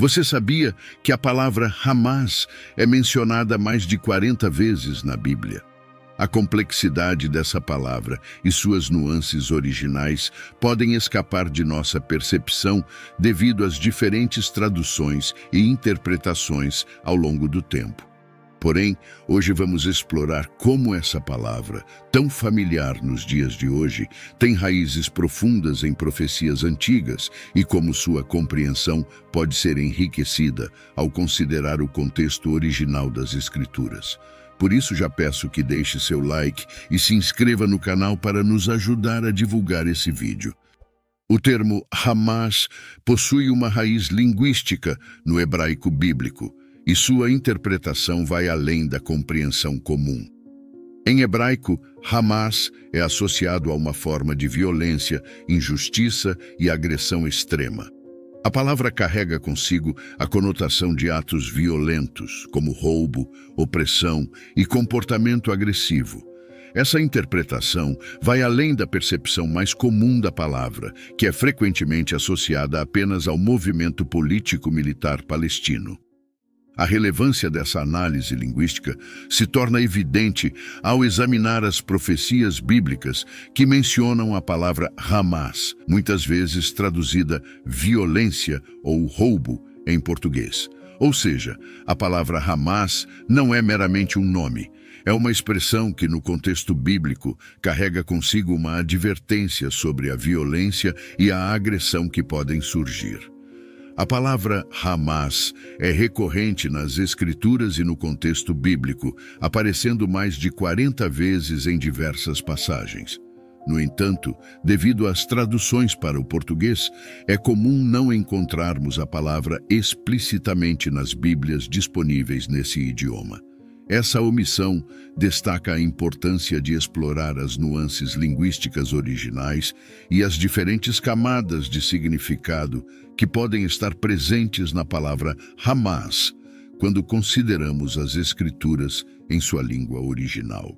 Você sabia que a palavra Hamas é mencionada mais de 40 vezes na Bíblia? A complexidade dessa palavra e suas nuances originais podem escapar de nossa percepção devido às diferentes traduções e interpretações ao longo do tempo. Porém, hoje vamos explorar como essa palavra, tão familiar nos dias de hoje, tem raízes profundas em profecias antigas e como sua compreensão pode ser enriquecida ao considerar o contexto original das Escrituras. Por isso já peço que deixe seu like e se inscreva no canal para nos ajudar a divulgar esse vídeo. O termo Hamas possui uma raiz linguística no hebraico bíblico, e sua interpretação vai além da compreensão comum. Em hebraico, Hamas é associado a uma forma de violência, injustiça e agressão extrema. A palavra carrega consigo a conotação de atos violentos, como roubo, opressão e comportamento agressivo. Essa interpretação vai além da percepção mais comum da palavra, que é frequentemente associada apenas ao movimento político-militar palestino. A relevância dessa análise linguística se torna evidente ao examinar as profecias bíblicas que mencionam a palavra Hamas, muitas vezes traduzida violência ou roubo em português. Ou seja, a palavra Hamas não é meramente um nome, é uma expressão que, no contexto bíblico, carrega consigo uma advertência sobre a violência e a agressão que podem surgir. A palavra Hamas é recorrente nas Escrituras e no contexto bíblico, aparecendo mais de 40 vezes em diversas passagens. No entanto, devido às traduções para o português, é comum não encontrarmos a palavra explicitamente nas Bíblias disponíveis nesse idioma. Essa omissão destaca a importância de explorar as nuances linguísticas originais e as diferentes camadas de significado que podem estar presentes na palavra Hamas, quando consideramos as Escrituras em sua língua original.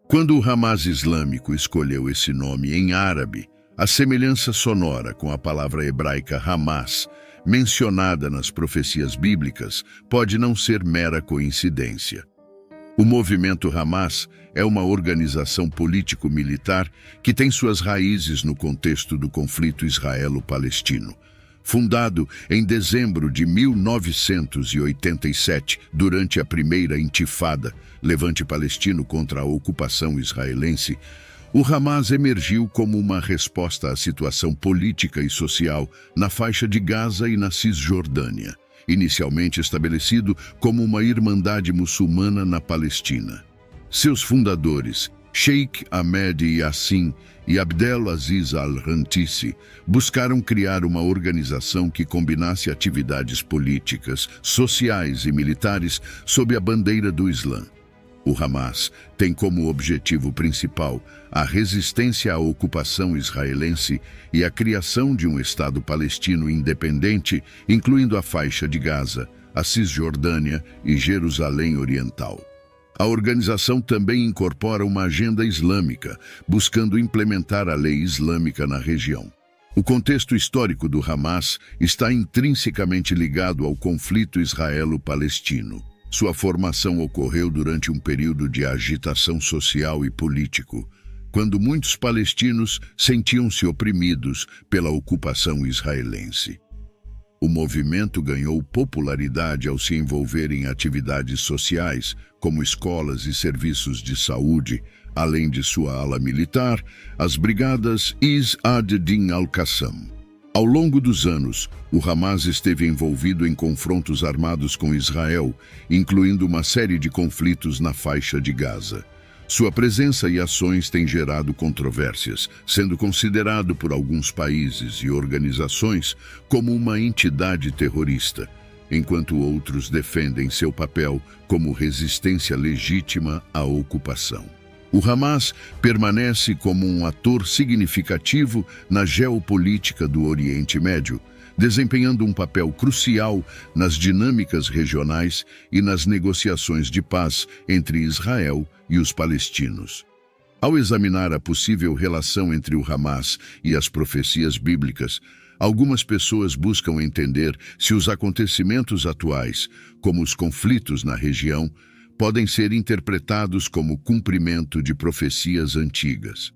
Quando o Hamas islâmico escolheu esse nome em árabe, a semelhança sonora com a palavra hebraica Hamas, mencionada nas profecias bíblicas, pode não ser mera coincidência. O movimento Hamas é uma organização político-militar que tem suas raízes no contexto do conflito israelo-palestino. Fundado em dezembro de 1987, durante a primeira intifada, levante palestino contra a ocupação israelense, o Hamas emergiu como uma resposta à situação política e social na faixa de Gaza e na Cisjordânia, inicialmente estabelecido como uma irmandade muçulmana na Palestina. Seus fundadores, Sheikh Ahmed Yassin e Abdel Aziz al-Rantisi, buscaram criar uma organização que combinasse atividades políticas, sociais e militares sob a bandeira do Islã. O Hamas tem como objetivo principal a resistência à ocupação israelense e a criação de um Estado palestino independente, incluindo a faixa de Gaza, a Cisjordânia e Jerusalém Oriental. A organização também incorpora uma agenda islâmica, buscando implementar a lei islâmica na região. O contexto histórico do Hamas está intrinsecamente ligado ao conflito israelo-palestino. Sua formação ocorreu durante um período de agitação social e político, quando muitos palestinos sentiam-se oprimidos pela ocupação israelense. O movimento ganhou popularidade ao se envolver em atividades sociais, como escolas e serviços de saúde, além de sua ala militar, as brigadas Izz ad-Din al-Qassam. Ao longo dos anos, o Hamas esteve envolvido em confrontos armados com Israel, incluindo uma série de conflitos na faixa de Gaza. Sua presença e ações têm gerado controvérsias, sendo considerado por alguns países e organizações como uma entidade terrorista, enquanto outros defendem seu papel como resistência legítima à ocupação. O Hamas permanece como um ator significativo na geopolítica do Oriente Médio, desempenhando um papel crucial nas dinâmicas regionais e nas negociações de paz entre Israel e os palestinos. Ao examinar a possível relação entre o Hamas e as profecias bíblicas, Algumas pessoas buscam entender se os acontecimentos atuais, como os conflitos na região, podem ser interpretados como cumprimento de profecias antigas.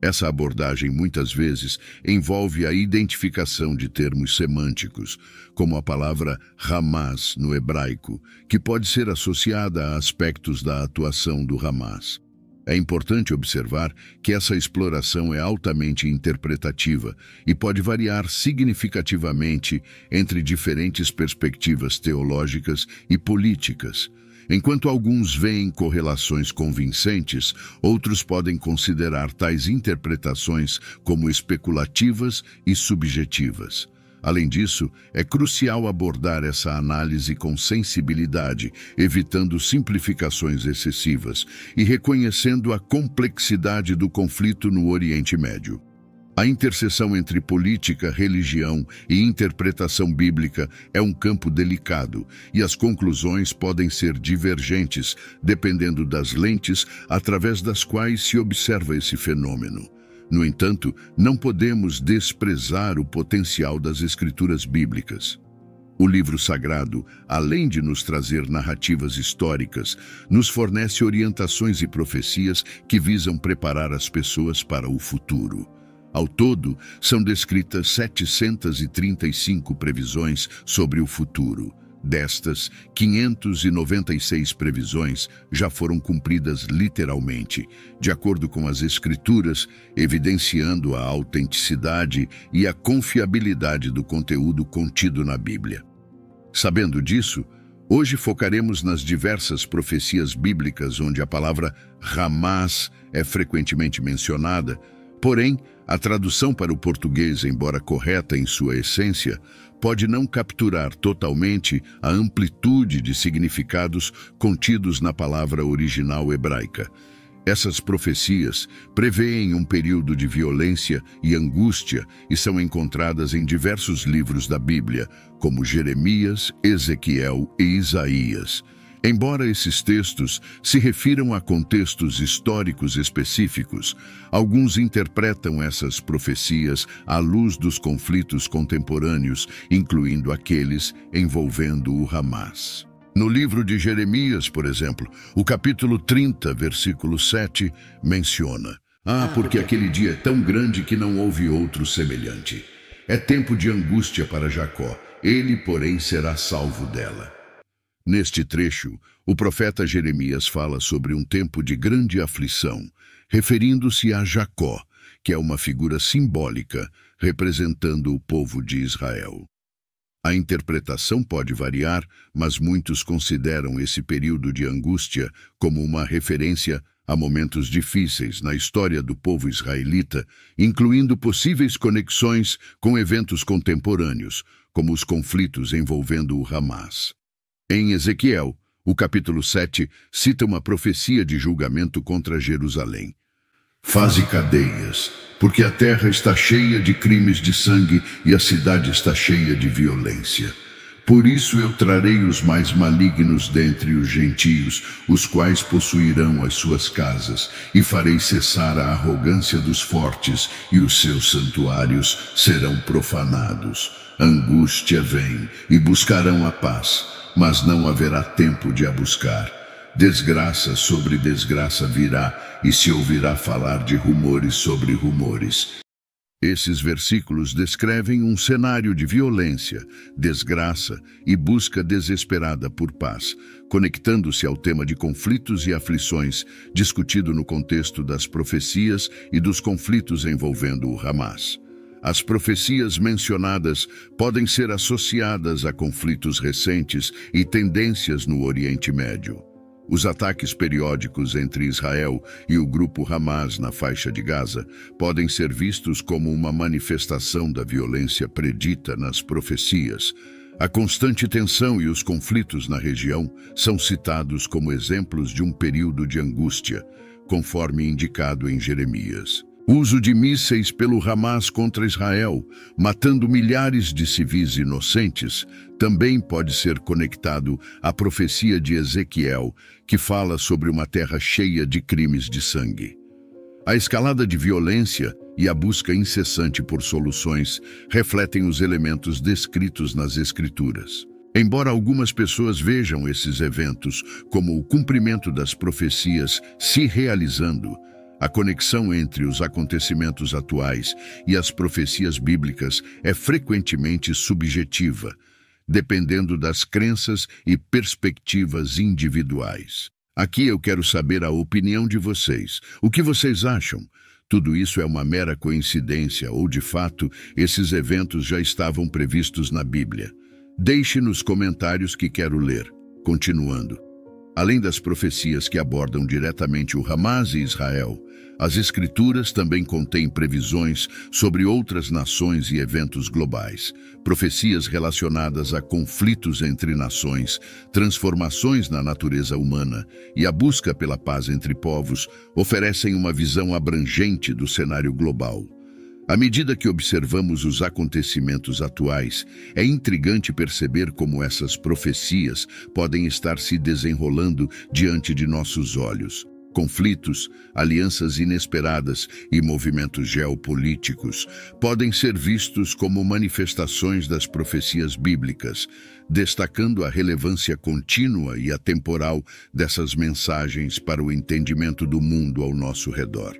Essa abordagem muitas vezes envolve a identificação de termos semânticos, como a palavra Hamas no hebraico, que pode ser associada a aspectos da atuação do Hamas. É importante observar que essa exploração é altamente interpretativa e pode variar significativamente entre diferentes perspectivas teológicas e políticas. Enquanto alguns veem correlações convincentes, outros podem considerar tais interpretações como especulativas e subjetivas. Além disso, é crucial abordar essa análise com sensibilidade, evitando simplificações excessivas e reconhecendo a complexidade do conflito no Oriente Médio. A interseção entre política, religião e interpretação bíblica é um campo delicado, e as conclusões podem ser divergentes, dependendo das lentes através das quais se observa esse fenômeno. No entanto, não podemos desprezar o potencial das escrituras bíblicas. O livro sagrado, além de nos trazer narrativas históricas, nos fornece orientações e profecias que visam preparar as pessoas para o futuro. Ao todo, são descritas 735 previsões sobre o futuro. Destas, 596 previsões já foram cumpridas literalmente, de acordo com as Escrituras, evidenciando a autenticidade e a confiabilidade do conteúdo contido na Bíblia. Sabendo disso, hoje focaremos nas diversas profecias bíblicas onde a palavra Hamas é frequentemente mencionada. Porém, a tradução para o português, embora correta em sua essência, pode não capturar totalmente a amplitude de significados contidos na palavra original hebraica. Essas profecias prevêem um período de violência e angústia e são encontradas em diversos livros da Bíblia, como Jeremias, Ezequiel e Isaías. Embora esses textos se refiram a contextos históricos específicos, alguns interpretam essas profecias à luz dos conflitos contemporâneos, incluindo aqueles envolvendo o Hamas. No livro de Jeremias, por exemplo, o capítulo 30, versículo 7, menciona: porque aquele dia é tão grande que não houve outro semelhante. É tempo de angústia para Jacó, ele, porém, será salvo dela. Neste trecho, o profeta Jeremias fala sobre um tempo de grande aflição, referindo-se a Jacó, que é uma figura simbólica representando o povo de Israel. A interpretação pode variar, mas muitos consideram esse período de angústia como uma referência a momentos difíceis na história do povo israelita, incluindo possíveis conexões com eventos contemporâneos, como os conflitos envolvendo o Hamas. Em Ezequiel, o capítulo 7 cita uma profecia de julgamento contra Jerusalém. Faze cadeias, porque a terra está cheia de crimes de sangue e a cidade está cheia de violência. Por isso eu trarei os mais malignos dentre os gentios, os quais possuirão as suas casas, e farei cessar a arrogância dos fortes, e os seus santuários serão profanados. Angústia vem, e buscarão a paz, mas não haverá tempo de a buscar. Desgraça sobre desgraça virá, e se ouvirá falar de rumores sobre rumores. Esses versículos descrevem um cenário de violência, desgraça e busca desesperada por paz, conectando-se ao tema de conflitos e aflições discutido no contexto das profecias e dos conflitos envolvendo o Hamas. As profecias mencionadas podem ser associadas a conflitos recentes e tendências no Oriente Médio. Os ataques periódicos entre Israel e o grupo Hamas na faixa de Gaza podem ser vistos como uma manifestação da violência predita nas profecias. A constante tensão e os conflitos na região são citados como exemplos de um período de angústia, conforme indicado em Jeremias. Uso de mísseis pelo Hamas contra Israel, matando milhares de civis inocentes, também pode ser conectado à profecia de Ezequiel, que fala sobre uma terra cheia de crimes de sangue. A escalada de violência e a busca incessante por soluções refletem os elementos descritos nas Escrituras. Embora algumas pessoas vejam esses eventos como o cumprimento das profecias se realizando, a conexão entre os acontecimentos atuais e as profecias bíblicas é frequentemente subjetiva, dependendo das crenças e perspectivas individuais. Aqui eu quero saber a opinião de vocês. O que vocês acham? Tudo isso é uma mera coincidência ou, de fato, esses eventos já estavam previstos na Bíblia? Deixe nos comentários que quero ler. Continuando. Além das profecias que abordam diretamente o Hamas e Israel, as Escrituras também contêm previsões sobre outras nações e eventos globais, profecias relacionadas a conflitos entre nações, transformações na natureza humana e a busca pela paz entre povos oferecem uma visão abrangente do cenário global. À medida que observamos os acontecimentos atuais, é intrigante perceber como essas profecias podem estar se desenrolando diante de nossos olhos. Conflitos, alianças inesperadas e movimentos geopolíticos podem ser vistos como manifestações das profecias bíblicas, destacando a relevância contínua e atemporal dessas mensagens para o entendimento do mundo ao nosso redor.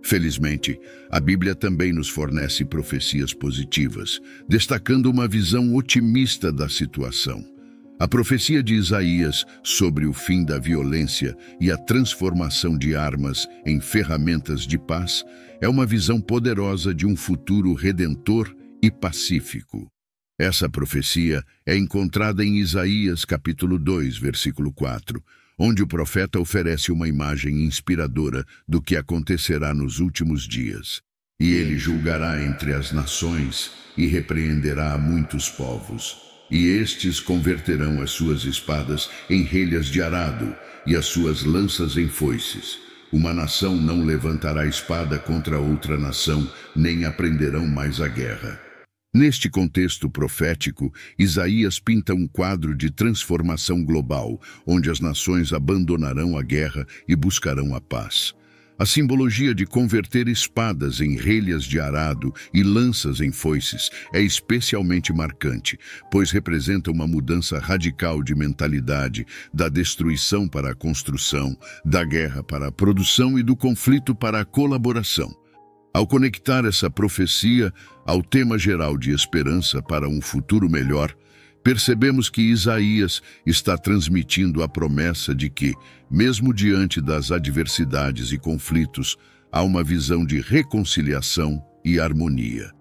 Felizmente, a Bíblia também nos fornece profecias positivas, destacando uma visão otimista da situação. A profecia de Isaías sobre o fim da violência e a transformação de armas em ferramentas de paz é uma visão poderosa de um futuro redentor e pacífico. Essa profecia é encontrada em Isaías capítulo 2, versículo 4, onde o profeta oferece uma imagem inspiradora do que acontecerá nos últimos dias. E ele julgará entre as nações e repreenderá a muitos povos. E estes converterão as suas espadas em relhas de arado e as suas lanças em foices. Uma nação não levantará espada contra outra nação, nem aprenderão mais a guerra. Neste contexto profético, Isaías pinta um quadro de transformação global, onde as nações abandonarão a guerra e buscarão a paz. A simbologia de converter espadas em relhas de arado e lanças em foices é especialmente marcante, pois representa uma mudança radical de mentalidade, da destruição para a construção, da guerra para a produção e do conflito para a colaboração. Ao conectar essa profecia ao tema geral de esperança para um futuro melhor, percebemos que Isaías está transmitindo a promessa de que, mesmo diante das adversidades e conflitos, há uma visão de reconciliação e harmonia.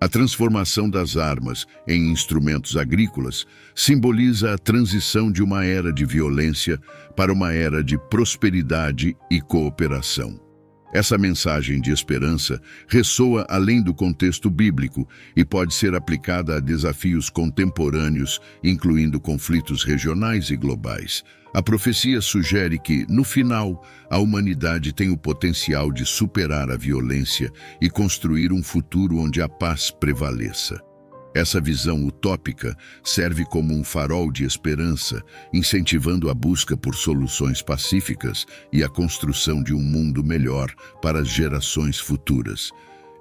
A transformação das armas em instrumentos agrícolas simboliza a transição de uma era de violência para uma era de prosperidade e cooperação. Essa mensagem de esperança ressoa além do contexto bíblico e pode ser aplicada a desafios contemporâneos, incluindo conflitos regionais e globais. A profecia sugere que, no final, a humanidade tem o potencial de superar a violência e construir um futuro onde a paz prevaleça. Essa visão utópica serve como um farol de esperança, incentivando a busca por soluções pacíficas e a construção de um mundo melhor para as gerações futuras.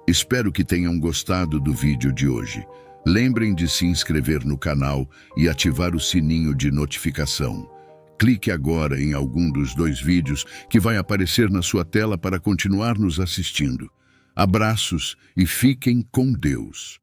Espero que tenham gostado do vídeo de hoje. Lembrem de se inscrever no canal e ativar o sininho de notificação. Clique agora em algum dos 2 vídeos que vai aparecer na sua tela para continuar nos assistindo. Abraços e fiquem com Deus.